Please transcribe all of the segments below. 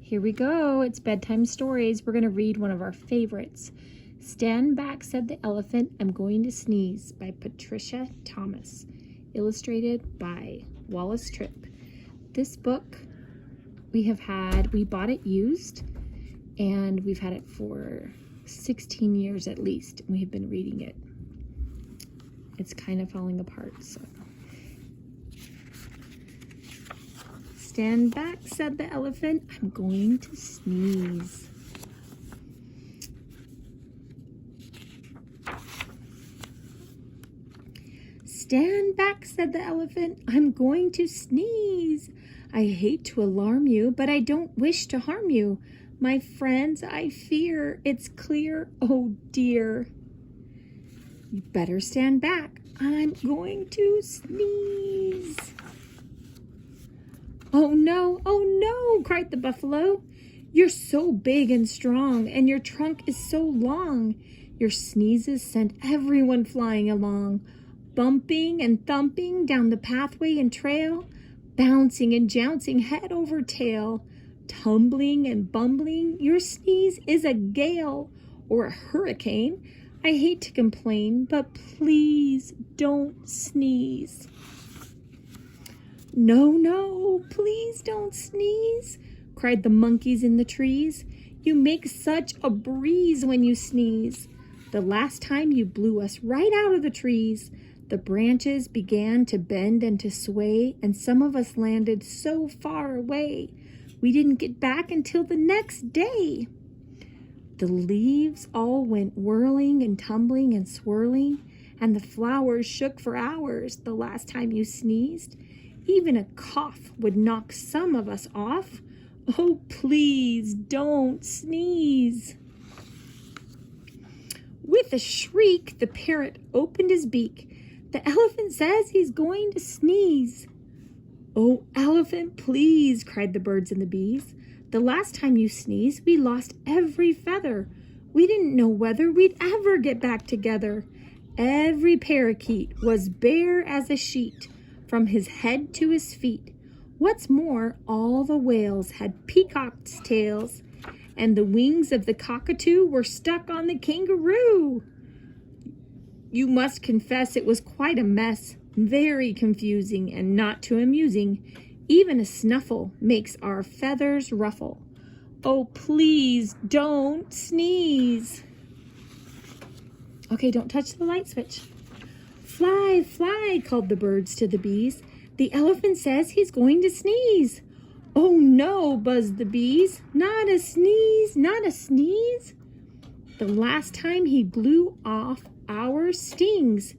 Here we go. It's bedtime stories. We're going to read one of our favorites. Stand Back, Said the Elephant, I'm Going to Sneeze by Patricia Thomas. Illustrated by Wallace Tripp. This book we bought it used, and we've had it for 16 years at least. We have been reading it. It's kind of falling apart, so. Stand back, said the elephant, I'm going to sneeze. Stand back, said the elephant, I'm going to sneeze. I hate to alarm you, but I don't wish to harm you. My friends, I fear it's clear, oh dear. You better stand back, I'm going to sneeze. Oh no, cried the buffalo. You're so big and strong, and your trunk is so long. Your sneezes sent everyone flying along, bumping and thumping down the pathway and trail, bouncing and jouncing head over tail, tumbling and bumbling. Your sneeze is a gale or a hurricane. I hate to complain, but please don't sneeze. No, please don't sneeze, cried the monkeys in the trees. You make such a breeze when you sneeze. The last time you blew us right out of the trees. The branches began to bend and to sway, and some of us landed so far away, we didn't get back until the next day. The leaves all went whirling and tumbling and swirling, and the flowers shook for hours the last time you sneezed. Even a cough would knock some of us off. Oh, please don't sneeze. With a shriek, the parrot opened his beak. The elephant says he's going to sneeze. Oh, elephant, please, cried the birds and the bees. The last time you sneezed, we lost every feather. We didn't know whether we'd ever get back together. Every parakeet was bare as a sheet, from his head to his feet. What's more, all the whales had peacocks' tails, and the wings of the cockatoo were stuck on the kangaroo. You must confess it was quite a mess, very confusing and not too amusing. Even a snuffle makes our feathers ruffle. Oh, please don't sneeze. Okay, don't touch the light switch. Fly, fly, called the birds to the bees. The elephant says he's going to sneeze. Oh no, buzzed the bees. Not a sneeze, not a sneeze. The last time he blew off our stings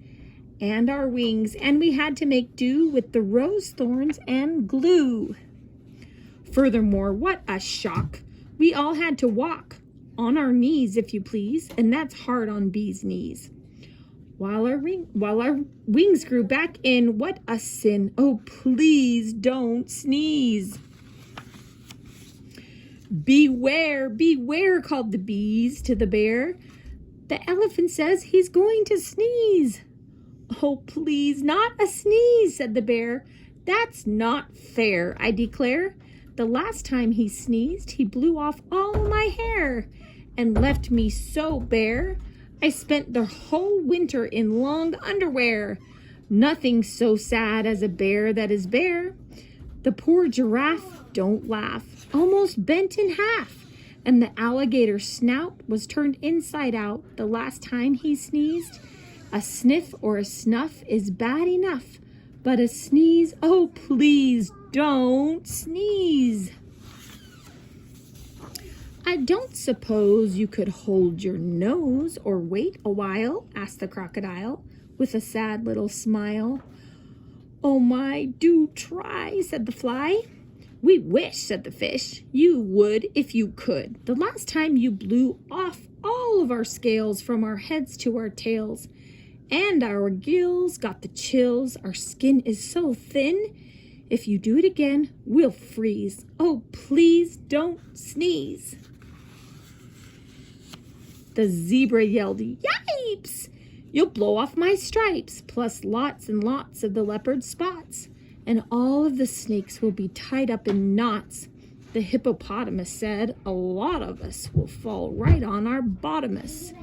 and our wings, and we had to make do with the rose thorns and glue. Furthermore, what a shock. We all had to walk on our knees, if you please, and that's hard on bees' knees. While our wings grew back in, what a sin. Oh, please don't sneeze. Beware, beware, called the bees to the bear. The elephant says he's going to sneeze. Oh, please, not a sneeze, said the bear. That's not fair, I declare. The last time he sneezed, he blew off all my hair and left me so bare. I spent the whole winter in long underwear. Nothing so sad as a bear that is bare. The poor giraffe, don't laugh, almost bent in half, and the alligator's snout was turned inside out the last time he sneezed. A sniff or a snuff is bad enough, but a sneeze, oh please don't sneeze. I don't suppose you could hold your nose or wait a while, asked the crocodile with a sad little smile. Oh my, do try, said the fly. We wish, said the fish, you would if you could. The last time you blew off all of our scales from our heads to our tails, and our gills got the chills. Our skin is so thin. If you do it again, we'll freeze. Oh, please don't sneeze. The zebra yelled, yipes! You'll blow off my stripes, plus lots and lots of the leopard spots, and all of the snakes will be tied up in knots. The hippopotamus said, "A lot of us will fall right on our bottomus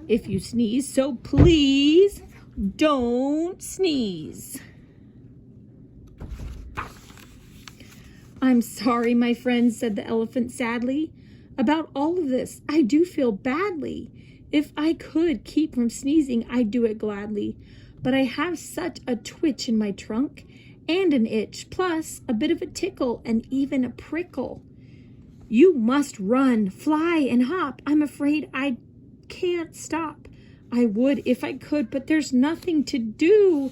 if you sneeze, so please don't sneeze." "I'm sorry, my friend," said the elephant sadly. "About all of this, I do feel badly. If I could keep from sneezing, I'd do it gladly. But I have such a twitch in my trunk and an itch, plus a bit of a tickle and even a prickle. You must run, fly, and hop. I'm afraid I can't stop. I would if I could, but there's nothing to do.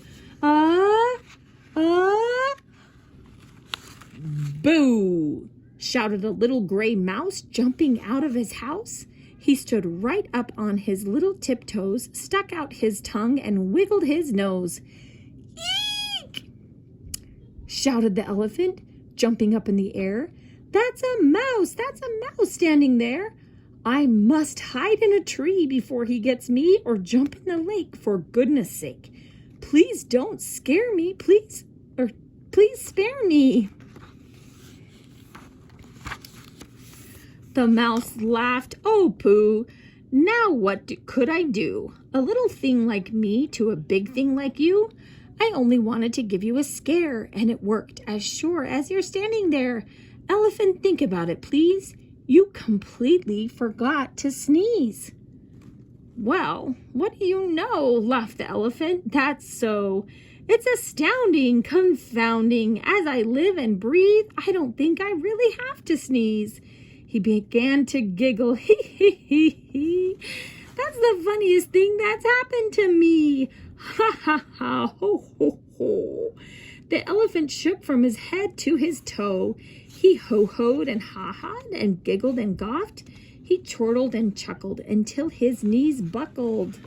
Boo! Shouted a little gray mouse, jumping out of his house. He stood right up on his little tiptoes, stuck out his tongue, and wiggled his nose. Eek! Shouted the elephant, jumping up in the air. That's a mouse! That's a mouse standing there! I must hide in a tree before he gets me, or jump in the lake, for goodness sake. Please don't scare me, please spare me." The mouse laughed. "Oh, pooh! Now what could I do? A little thing like me to a big thing like you? I only wanted to give you a scare, and it worked, as sure as you're standing there. Elephant, think about it, please. You completely forgot to sneeze." "Well, what do you know?" laughed the elephant. "That's so. It's astounding, confounding. As I live and breathe, I don't think I really have to sneeze." He began to giggle. "Hee, hee, hee, hee. That's the funniest thing that's happened to me. Ha, ha, ha, ho, ho, ho." The elephant shook from his head to his toe. He ho-hoed and ha-ha'd and giggled and gawked. He chortled and chuckled until his knees buckled.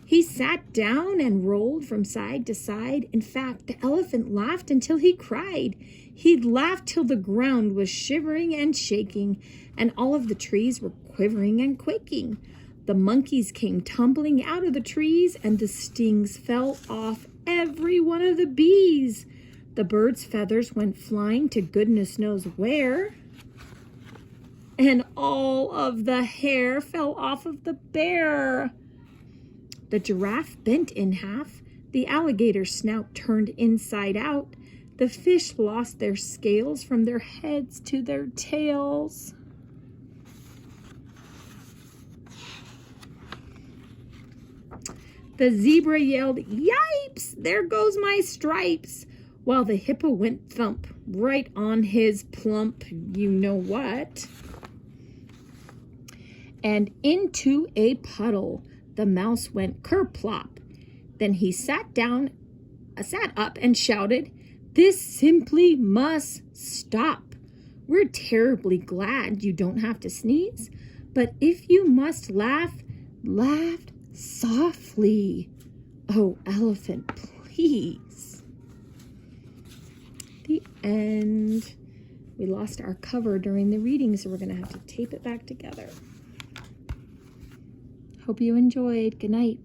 He sat down and rolled from side to side. In fact, the elephant laughed until he cried. He laughed till the ground was shivering and shaking, and all of the trees were quivering and quaking. The monkeys came tumbling out of the trees, and the stings fell off every one of the bees. The birds' feathers went flying to goodness knows where, and all of the hair fell off of the bear. The giraffe bent in half. The alligator's snout turned inside out. The fish lost their scales from their heads to their tails. The zebra yelled, "Yipes! There goes my stripes!" while the hippo went thump right on his plump you-know-what. And into a puddle the mouse went kerplop. Then he sat up and shouted, "This simply must stop. We're terribly glad you don't have to sneeze, but if you must laugh, laugh softly. Oh, elephant, please." The end. We lost our cover during the reading, so we're going to have to tape it back together. Hope you enjoyed. Good night.